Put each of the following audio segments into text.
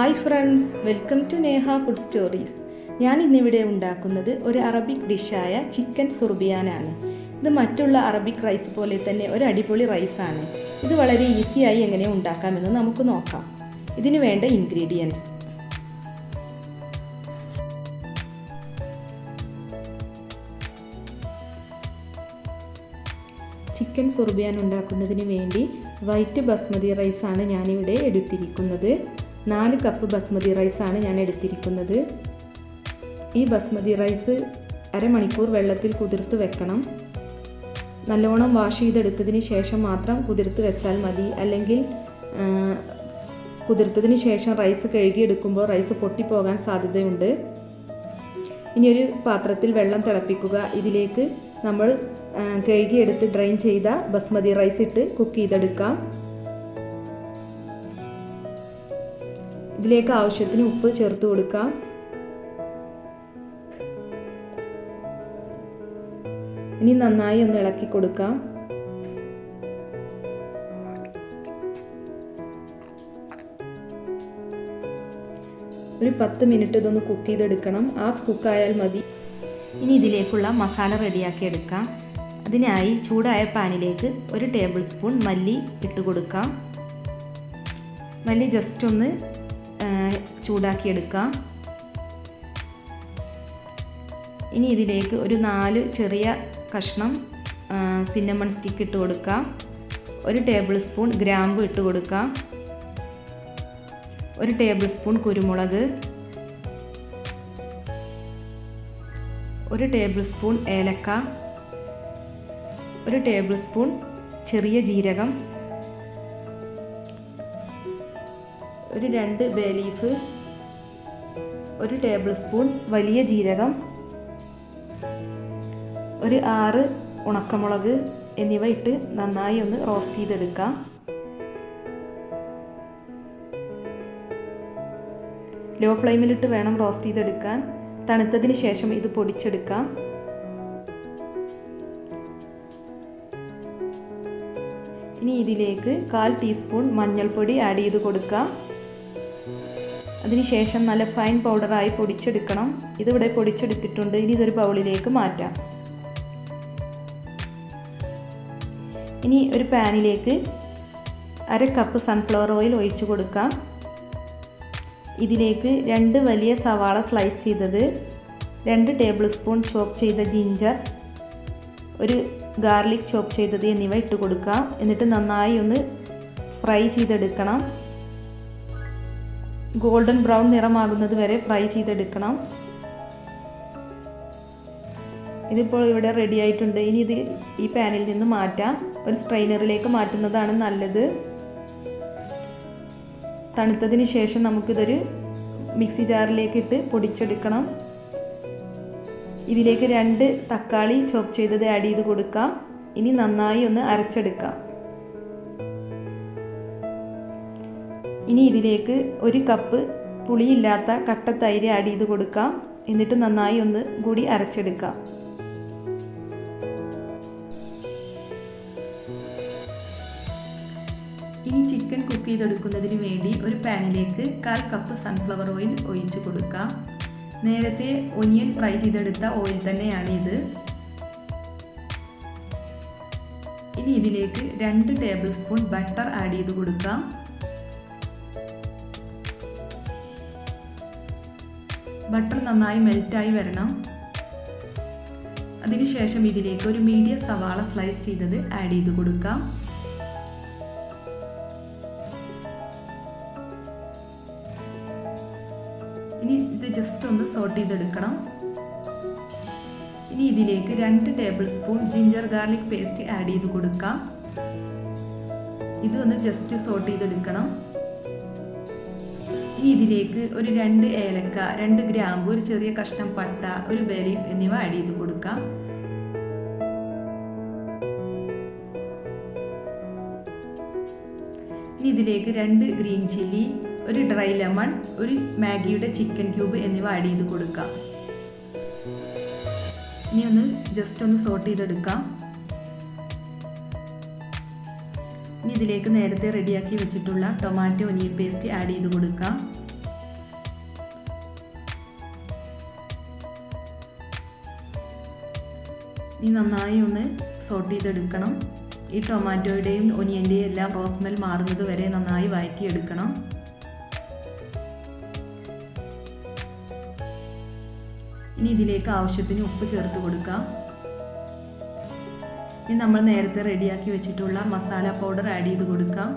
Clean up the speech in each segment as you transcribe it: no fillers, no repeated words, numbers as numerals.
Hi friends, welcome to Neha food stories. ഞാൻ ഇന്നിവിടെ ഉണ്ടാക്കുന്നത് ഒരു അറബിക് ഡിഷായ ചിക്കൻ സുർബിയാനാണ്. ഇത് മറ്റുള്ള അറബിക് റൈസ് പോലെ തന്നെ ഒരു അടിപൊളി റൈസാണ്. ഇത് വളരെ ഈസിയായി എങ്ങനെ ഉണ്ടാക്കാമെന്ന് നമുക്ക് നോക്കാം. ഇതിന് വേണ്ട ഇൻഗ്രീഡിയൻസ്: ചിക്കൻ സുർബിയാൻ ഉണ്ടാക്കുന്നതിന് വേണ്ടി വൈറ്റ് ബസ്മതി റൈസാണ് ഞാനിവിടെ എടുത്തിരിക്കുന്നത്. 4 കപ്പ് ബസ്മതി റൈസാണ് ഞാൻ എടുത്തിരിക്കുന്നത്. ഈ ബസ്മതി റൈസ് അരമണിക്കൂർ വെള്ളത്തിൽ കുതിർത്ത് വെക്കണം. നല്ലോണം വാഷ് ചെയ്തെടുത്തതിന് ശേഷം മാത്രം കുതിർത്ത് വെച്ചാൽ മതി. അല്ലെങ്കിൽ കുതിർത്തതിന് ശേഷം റൈസ് കഴുകിയെടുക്കുമ്പോൾ റൈസ് പൊട്ടിപ്പോകാൻ സാധ്യതയുണ്ട്. ഇനിയൊരു പാത്രത്തിൽ വെള്ളം തിളപ്പിക്കുക. ഇതിലേക്ക് നമ്മൾ കഴുകിയെടുത്ത് ഡ്രെയിൻ ചെയ്ത ബസ്മതി റൈസ് ഇട്ട് കുക്ക് ചെയ്തെടുക്കാം. ഇതിലേക്ക് ആവശ്യത്തിന് ഉപ്പ് ചേർത്ത് കൊടുക്കാം. ഇനി നന്നായി ഒന്ന് ഇളക്കി കൊടുക്കാം. ഒരു 10 മിനിറ്റ് ഇതൊന്ന് കുക്ക് ചെയ്തെടുക്കണം. ഹാഫ് കുക്കായാൽ മതി. ഇനി ഇതിലേക്കുള്ള മസാല റെഡിയാക്കി എടുക്കാം. അതിനായി ചൂടായ പാനിലേക്ക് 1 ടേബിൾ സ്പൂൺ മല്ലി ഇട്ട് കൊടുക്കാം. മല്ലി ജസ്റ്റ് ഒന്ന് ചൂടാക്കിയെടുക്കാം. ഇനി ഇതിലേക്ക് ഒരു 4 ചെറിയ കഷ്ണം സിന്നമൺ സ്റ്റിക്ക് ഇട്ട് കൊടുക്കാം. 1 ടേബിൾ സ്പൂൺ ഗ്രാമ്പു ഇട്ട് കൊടുക്കാം. 1 ടേബിൾ സ്പൂൺ കുരുമുളക്, 1 ടേബിൾ സ്പൂൺ ഏലക്ക, 1 ടേബിൾ സ്പൂൺ ചെറിയ ജീരകം, ഒരു 2 ബേ ലീഫ്, 1 ടേബിൾ സ്പൂൺ വലിയ ജീരകം, ഒരു 6 ഉണക്കമുളക് എന്നിവ ഇട്ട് നന്നായി ഒന്ന് റോസ്റ്റ് ചെയ്തെടുക്കാം. ലോ ഫ്ലെയിമിലിട്ട് വേണം റോസ്റ്റ് ചെയ്തെടുക്കാൻ. തണുത്തതിന് ശേഷം ഇത് പൊടിച്ചെടുക്കാം. ഇനി ഇതിലേക്ക് 1/4 ടീസ്പൂൺ മഞ്ഞൾപ്പൊടി ആഡ് ചെയ്ത് കൊടുക്കാം. അതിനുശേഷം നല്ല ഫൈൻ പൗഡറായി പൊടിച്ചെടുക്കണം. ഇതിവിടെ പൊടിച്ചെടുത്തിട്ടുണ്ട്. ഇനി ഇതൊരു ബൗളിലേക്ക് മാറ്റാം. ഇനി ഒരു പാനിലേക്ക് 1/2 കപ്പ് സൺഫ്ലവർ ഓയിൽ ഒഴിച്ചു കൊടുക്കാം. ഇതിലേക്ക് 2 വലിയ സവാള സ്ലൈസ് ചെയ്തത്, 2 ടേബിൾ സ്പൂൺ ചോപ്പ് ചെയ്ത ജിഞ്ചർ, ഒരു ഗാർലിക് ചോപ്പ് ചെയ്തത് എന്നിവ ഇട്ട് കൊടുക്കാം. എന്നിട്ട് നന്നായി ഒന്ന് ഫ്രൈ ചെയ്തെടുക്കണം. ഗോൾഡൻ ബ്രൗൺ നിറമാകുന്നത് വരെ ഫ്രൈ ചെയ്തെടുക്കണം. ഇതിപ്പോൾ ഇവിടെ റെഡി ആയിട്ടുണ്ട്. ഇനി ഇത് ഈ പാനിൽ നിന്ന് മാറ്റാം. ഒരു സ്ട്രെയിനറിലേക്ക് മാറ്റുന്നതാണ് നല്ലത്. തണുത്തതിന് ശേഷം നമുക്കിതൊരു മിക്സി ജാറിലേക്ക് ഇട്ട് പൊടിച്ചെടുക്കണം. ഇതിലേക്ക് 2 തക്കാളി ചോപ്പ് ചെയ്തത് ആഡ് ചെയ്ത് കൊടുക്കാം. ഇനി നന്നായി ഒന്ന് അരച്ചെടുക്കാം. ഇനി ഇതിലേക്ക് 1 കപ്പ് പുളിയില്ലാത്ത കട്ട തൈര് ആഡ് ചെയ്ത് കൊടുക്കാം. എന്നിട്ട് നന്നായി ഒന്ന് കൂടി അരച്ചെടുക്കാം. ഇനി ചിക്കൻ കുക്ക് ചെയ്തെടുക്കുന്നതിന് വേണ്ടി ഒരു പാനിലേക്ക് 1/4 കപ്പ് സൺഫ്ലവർ ഓയിൽ ഒഴിച്ചു കൊടുക്കാം. നേരത്തെ ഒനിയൻ ഫ്രൈ ചെയ്തെടുത്ത ഓയിൽ തന്നെയാണ് ഇത്. ഇനി ഇതിലേക്ക് 2 ടേബിൾ സ്പൂൺ ബട്ടർ ആഡ് ചെയ്ത് കൊടുക്കാം. ബട്ടർ നന്നായി മെൽറ്റായി വരണം. അതിനുശേഷം ഇതിലേക്ക് ഒരു മീഡിയം സവാള സ്ലൈസ് ചെയ്തത് ആഡ് ചെയ്ത് കൊടുക്കാം. ഇനി ഇത് ജസ്റ്റ് ഒന്ന് സോട്ട് ചെയ്തെടുക്കണം. ഇനി ഇതിലേക്ക് 2 table spoon ginger garlic paste add ചെയ്ത് കൊടുക്കാം. ഇതൊന്ന് ജസ്റ്റ് സോട്ട് ചെയ്തെടുക്കണം. ഇനി ഇതിലേക്ക് ഒരു 2 ഏലക്ക, 2 ഗ്രാമ്പു, ഒരു ചെറിയ കഷ്ണം പട്ട, ഒരു ബേ ലീഫ് എന്നിവ ആഡ് ചെയ്ത് കൊടുക്കാം. ഇനി ഇതിലേക്ക് 2 ഗ്രീൻ ചില്ലി, ഒരു ഡ്രൈ ലെമൺ, ഒരു മാഗിയുടെ ചിക്കൻ ക്യൂബ് എന്നിവ ആഡ് ചെയ്ത് കൊടുക്കാം. ഇനി ഒന്ന് ജസ്റ്റ് ഒന്ന് സോട്ട് ചെയ്തെടുക്കാം. ഇനി ഇതിലേക്ക് നേരത്തെ റെഡിയാക്കി വെച്ചിട്ടുള്ള ടൊമാറ്റോ ഒനിയൻ പേസ്റ്റ് ആഡ് ചെയ്ത് കൊടുക്കാം. ഇനി നന്നായി ഒന്ന് സോട്ട് ചെയ്തെടുക്കണം. ഈ ടൊമാറ്റോയുടെയും ഒനിയൻ്റെയും എല്ലാം റോസ് സ്മെൽ മാറുന്നത് വരെ നന്നായി വഴറ്റിയെടുക്കണം. ഇനി ഇതിലേക്ക് ആവശ്യത്തിന് ഉപ്പ് ചേർത്ത് കൊടുക്കാം. ഇനി നമ്മൾ നേരത്തെ റെഡിയാക്കി വെച്ചിട്ടുള്ള മസാല പൗഡർ ആഡ് ചെയ്ത് കൊടുക്കാം.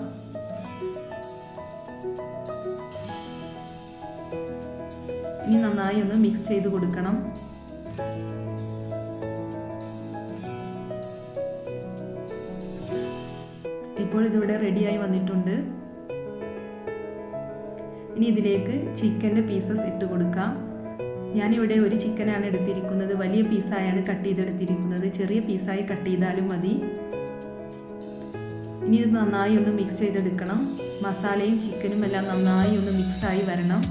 ഇനി നന്നായി ഒന്ന് മിക്സ് ചെയ്ത് കൊടുക്കണം. ഇപ്പോൾ ഇതിവിടെ റെഡിയായി വന്നിട്ടുണ്ട്. ഇനി ഇതിലേക്ക് ചിക്കൻ്റെ പീസസ് ഇട്ട് കൊടുക്കാം. ഞാനിവിടെ ഒരു ചിക്കനാണ് എടുത്തിരിക്കുന്നത്. വലിയ പീസായാണ് കട്ട് ചെയ്തെടുത്തിരിക്കുന്നത്. ചെറിയ പീസായി കട്ട് ചെയ്താലും മതി. ഇനി ഇത് നന്നായി ഒന്ന് മിക്സ് ചെയ്തെടുക്കണം. മസാലയും ചിക്കനും എല്ലാം നന്നായി ഒന്ന് മിക്സായി വരണം.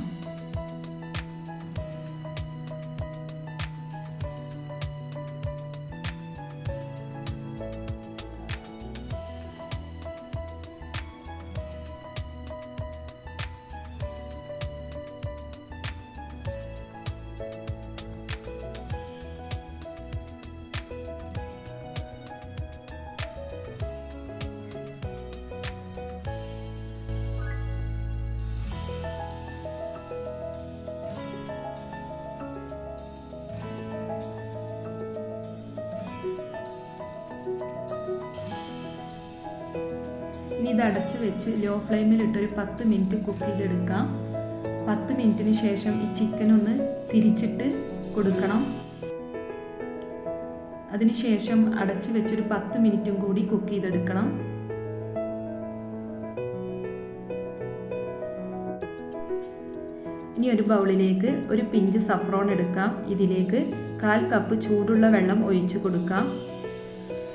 ഇനി ഇത് അടച്ച് വെച്ച് ലോ ഫ്ലെയിമിലിട്ടൊരു 10 മിനിറ്റ് കുക്ക് ചെയ്തെടുക്കാം. 10 മിനിറ്റിന് ശേഷം ഈ ചിക്കൻ ഒന്ന് തിരിച്ചിട്ട് കൊടുക്കണം. അതിനുശേഷം അടച്ച് വെച്ചൊരു 10 മിനിറ്റും കൂടി കുക്ക് ചെയ്തെടുക്കണം. ഇനി ഒരു ബൗളിലേക്ക് ഒരു പിഞ്ച് സഫ്രോൺ എടുക്കാം. ഇതിലേക്ക് 1/4 കപ്പ് ചൂടുള്ള വെള്ളം ഒഴിച്ചു കൊടുക്കാം.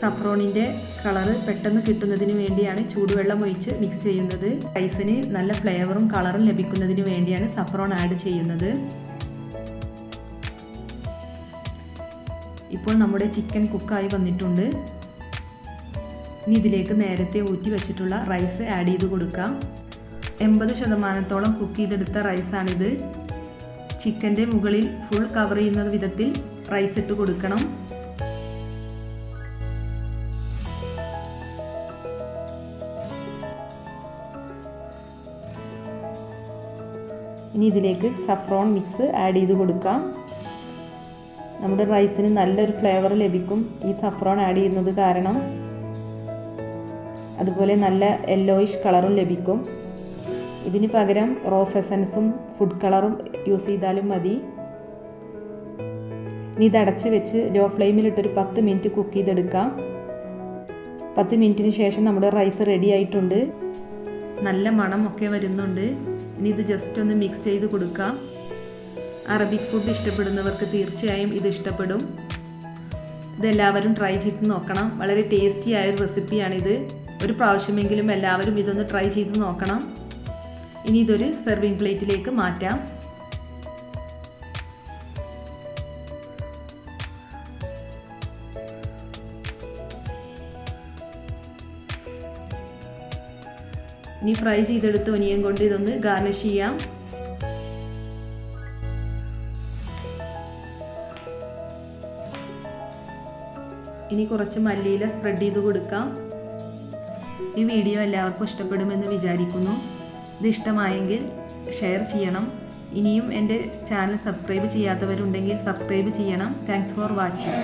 സഫ്രോണിൻ്റെ കളറ് പെട്ടെന്ന് കിട്ടുന്നതിന് വേണ്ടിയാണ് ചൂടുവെള്ളം ഒഴിച്ച് മിക്സ് ചെയ്യുന്നത്. റൈസിന് നല്ല ഫ്ലേവറും കളറും ലഭിക്കുന്നതിന് വേണ്ടിയാണ് സഫ്രോൺ ആഡ് ചെയ്യുന്നത്. ഇപ്പോൾ നമ്മുടെ ചിക്കൻ കുക്കായി വന്നിട്ടുണ്ട്. ഇനി ഇതിലേക്ക് നേരത്തെ ഊറ്റി വെച്ചിട്ടുള്ള റൈസ് ആഡ് ചെയ്ത് കൊടുക്കാം. 80% കുക്ക് ചെയ്തെടുത്ത റൈസാണിത്. ചിക്കൻ്റെ മുകളിൽ ഫുൾ കവർ ചെയ്യുന്ന വിധത്തിൽ റൈസ് ഇട്ട് കൊടുക്കണം. ഇനി ഇതിലേക്ക് സഫ്രോൺ മിക്സ് ആഡ് ചെയ്ത് കൊടുക്കാം. നമ്മുടെ റൈസിന് നല്ലൊരു ഫ്ലേവർ ലഭിക്കും ഈ സഫ്രോൺ ആഡ് ചെയ്യുന്നത് കാരണം. അതുപോലെ നല്ല യെല്ലോയിഷ് കളറും ലഭിക്കും. ഇതിന് പകരം റോസ് എസൻസും ഫുഡ് കളറും യൂസ് ചെയ്താലും മതി. ഇനി ഇത് അടച്ച് വെച്ച് ലോ ഫ്ലെയിമിലിട്ടൊരു 10 മിനിറ്റ് കുക്ക് ചെയ്തെടുക്കാം. 10 മിനിറ്റിന് ശേഷം നമ്മുടെ റൈസ് റെഡി ആയിട്ടുണ്ട്. നല്ല മണമൊക്കെ വരുന്നുണ്ട്. ഇനി ഇത് ജസ്റ്റ് ഒന്ന് മിക്സ് ചെയ്ത് കൊടുക്കാം. അറബിക് ഫുഡ് ഇഷ്ടപ്പെടുന്നവർക്ക് തീർച്ചയായും ഇത് ഇഷ്ടപ്പെടും. ഇതെല്ലാവരും ട്രൈ ചെയ്ത് നോക്കണം. വളരെ ടേസ്റ്റി ആയൊരു റെസിപ്പിയാണിത്. ഒരു പ്രാവശ്യമെങ്കിലും എല്ലാവരും ഇതൊന്ന് ട്രൈ ചെയ്ത് നോക്കണം. ഇനി ഇതൊരു സെർവിങ് പ്ലേറ്റിലേക്ക് മാറ്റാം. ഇനി ഫ്രൈ ചെയ്തെടുത്ത് ഒനിയൻ കൊണ്ട് ഇതൊന്ന് ഗാർണിഷ് ചെയ്യാം. ഇനി കുറച്ച് മല്ലിയില സ്പ്രെഡ് ചെയ്ത് കൊടുക്കാം. ഈ വീഡിയോ എല്ലാവർക്കും ഇഷ്ടപ്പെടുമെന്ന് വിചാരിക്കുന്നു. ഇത് ഇഷ്ടമായെങ്കിൽ ഷെയർ ചെയ്യണം. ഇനിയും എൻ്റെ ചാനൽ സബ്സ്ക്രൈബ് ചെയ്യാത്തവരുണ്ടെങ്കിൽ സബ്സ്ക്രൈബ് ചെയ്യണം. Thanks for watching.